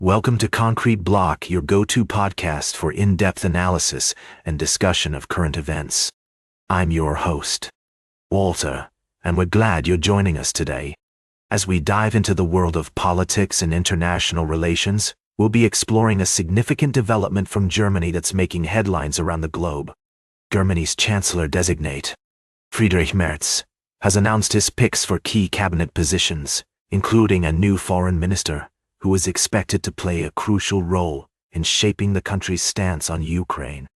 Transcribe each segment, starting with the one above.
Welcome to Concrete Block, your go-to podcast for in-depth analysis and discussion of current events. I'm your host, Walter, and we're glad you're joining us today. As we dive into the world of politics and international relations, we'll be exploring a significant development from Germany that's making headlines around the globe. Germany's Chancellor-designate, Friedrich Merz, has announced his picks for key cabinet positions, including a new foreign minister, who is expected to play a crucial role in shaping the country's stance on Ukraine.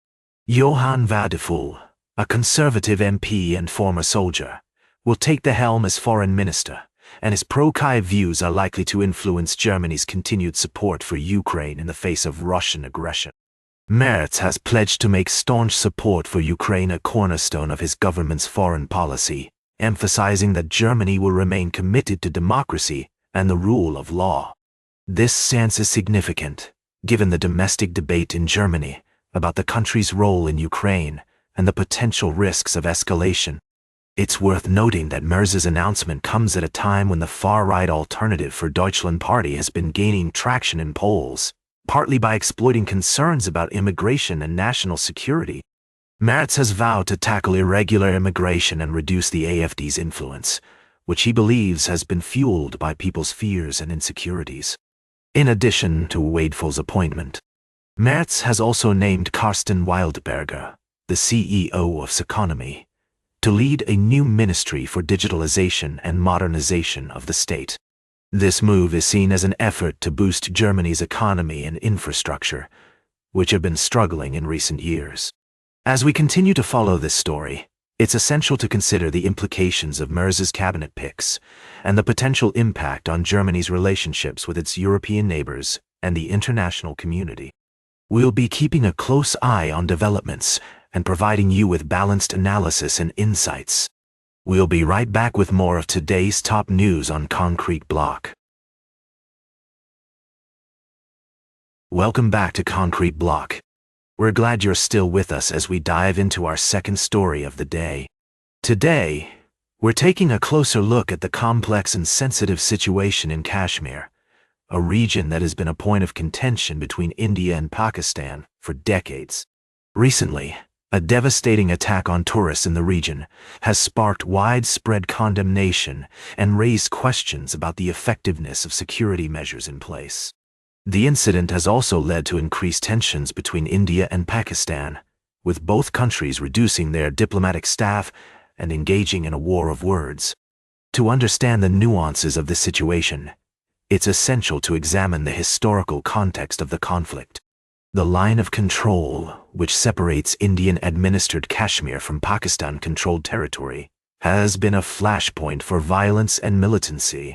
Johann Wadephul, a conservative MP and former soldier, will take the helm as foreign minister, and his pro-Kiev views are likely to influence Germany's continued support for Ukraine in the face of Russian aggression. Merz has pledged to make staunch support for Ukraine a cornerstone of his government's foreign policy, emphasizing that Germany will remain committed to democracy and the rule of law. This stance is significant, given the domestic debate in Germany about the country's role in Ukraine and the potential risks of escalation. It's worth noting that Merz's announcement comes at a time when the far-right Alternative for Deutschland party has been gaining traction in polls, partly by exploiting concerns about immigration and national security. Merz has vowed to tackle irregular immigration and reduce the AfD's influence, which he believes has been fueled by people's fears and insecurities. In addition to Wadeful's appointment, Merz has also named Carsten Wildberger, the CEO of Seconomy, to lead a new ministry for digitalization and modernization of the state. This move is seen as an effort to boost Germany's economy and infrastructure, which have been struggling in recent years. As we continue to follow this story, it's essential to consider the implications of Merz's cabinet picks and the potential impact on Germany's relationships with its European neighbors and the international community. We'll be keeping a close eye on developments and providing you with balanced analysis and insights. We'll be right back with more of today's top news on Concrete Block. Welcome back to Concrete Block. We're glad you're still with us as we dive into our second story of the day. Today, we're taking a closer look at the complex and sensitive situation in Kashmir, a region that has been a point of contention between India and Pakistan for decades. Recently, a devastating attack on tourists in the region has sparked widespread condemnation and raised questions about the effectiveness of security measures in place. The incident has also led to increased tensions between India and Pakistan, with both countries reducing their diplomatic staff and engaging in a war of words. To understand the nuances of this situation, it's essential to examine the historical context of the conflict. The line of control, which separates Indian-administered Kashmir from Pakistan-controlled territory, has been a flashpoint for violence and militancy.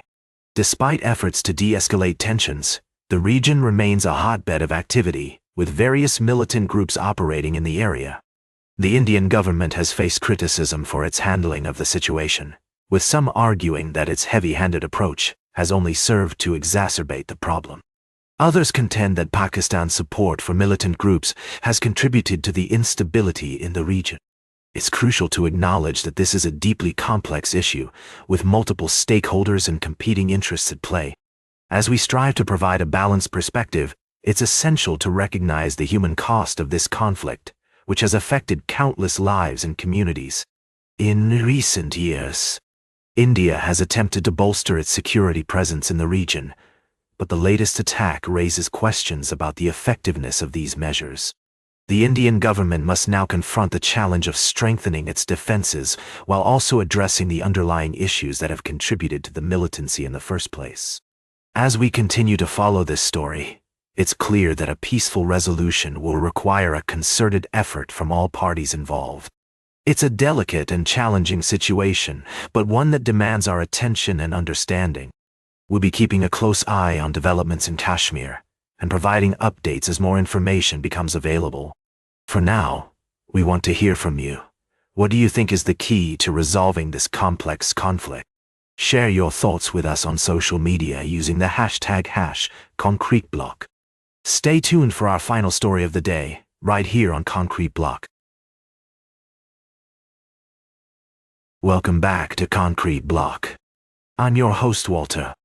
Despite efforts to de-escalate tensions, the region remains a hotbed of activity, with various militant groups operating in the area. The Indian government has faced criticism for its handling of the situation, with some arguing that its heavy-handed approach has only served to exacerbate the problem. Others contend that Pakistan's support for militant groups has contributed to the instability in the region. It's crucial to acknowledge that this is a deeply complex issue, with multiple stakeholders and competing interests at play. As we strive to provide a balanced perspective, it's essential to recognize the human cost of this conflict, which has affected countless lives and communities. In recent years, India has attempted to bolster its security presence in the region, but the latest attack raises questions about the effectiveness of these measures. The Indian government must now confront the challenge of strengthening its defenses while also addressing the underlying issues that have contributed to the militancy in the first place. As we continue to follow this story, it's clear that a peaceful resolution will require a concerted effort from all parties involved. It's a delicate and challenging situation, but one that demands our attention and understanding. We'll be keeping a close eye on developments in Kashmir and providing updates as more information becomes available. For now, we want to hear from you. What do you think is the key to resolving this complex conflict? Share your thoughts with us on social media using the hashtag #ConcreteBlock. Stay tuned for our final story of the day, right here on Concrete Block. Welcome back to Concrete Block. I'm your host, Walter.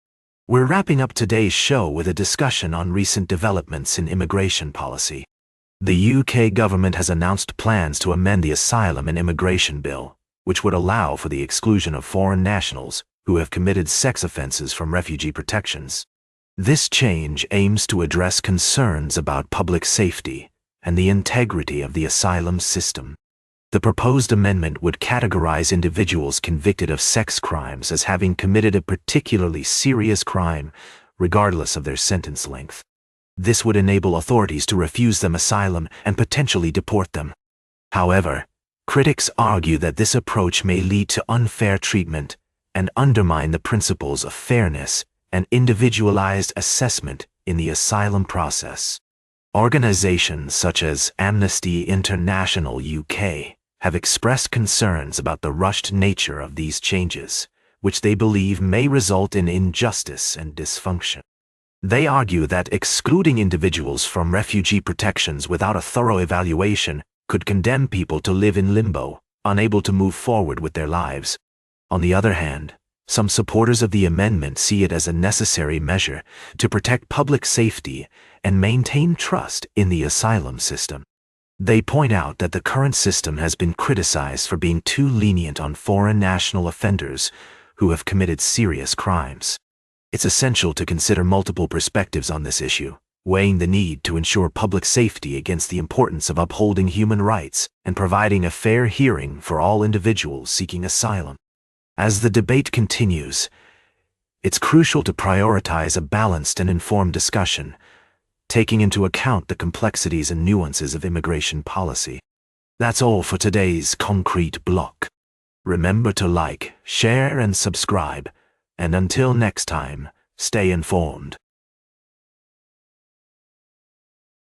We're wrapping up today's show with a discussion on recent developments in immigration policy. The UK government has announced plans to amend the Asylum and Immigration Bill, which would allow for the exclusion of foreign nationals who have committed sex offences from refugee protections. This change aims to address concerns about public safety and the integrity of the asylum system. The proposed amendment would categorize individuals convicted of sex crimes as having committed a particularly serious crime, regardless of their sentence length. This would enable authorities to refuse them asylum and potentially deport them. However, critics argue that this approach may lead to unfair treatment and undermine the principles of fairness and individualized assessment in the asylum process. Organizations such as Amnesty International UK have expressed concerns about the rushed nature of these changes, which they believe may result in injustice and dysfunction. They argue that excluding individuals from refugee protections without a thorough evaluation could condemn people to live in limbo, unable to move forward with their lives. On the other hand, some supporters of the amendment see it as a necessary measure to protect public safety and maintain trust in the asylum system. They point out that the current system has been criticized for being too lenient on foreign national offenders who have committed serious crimes. It's essential to consider multiple perspectives on this issue, weighing the need to ensure public safety against the importance of upholding human rights and providing a fair hearing for all individuals seeking asylum. As the debate continues, it's crucial to prioritize a balanced and informed discussion, taking into account the complexities and nuances of immigration policy. That's all for today's Concrete Block. Remember to like, share, and subscribe. And until next time, stay informed.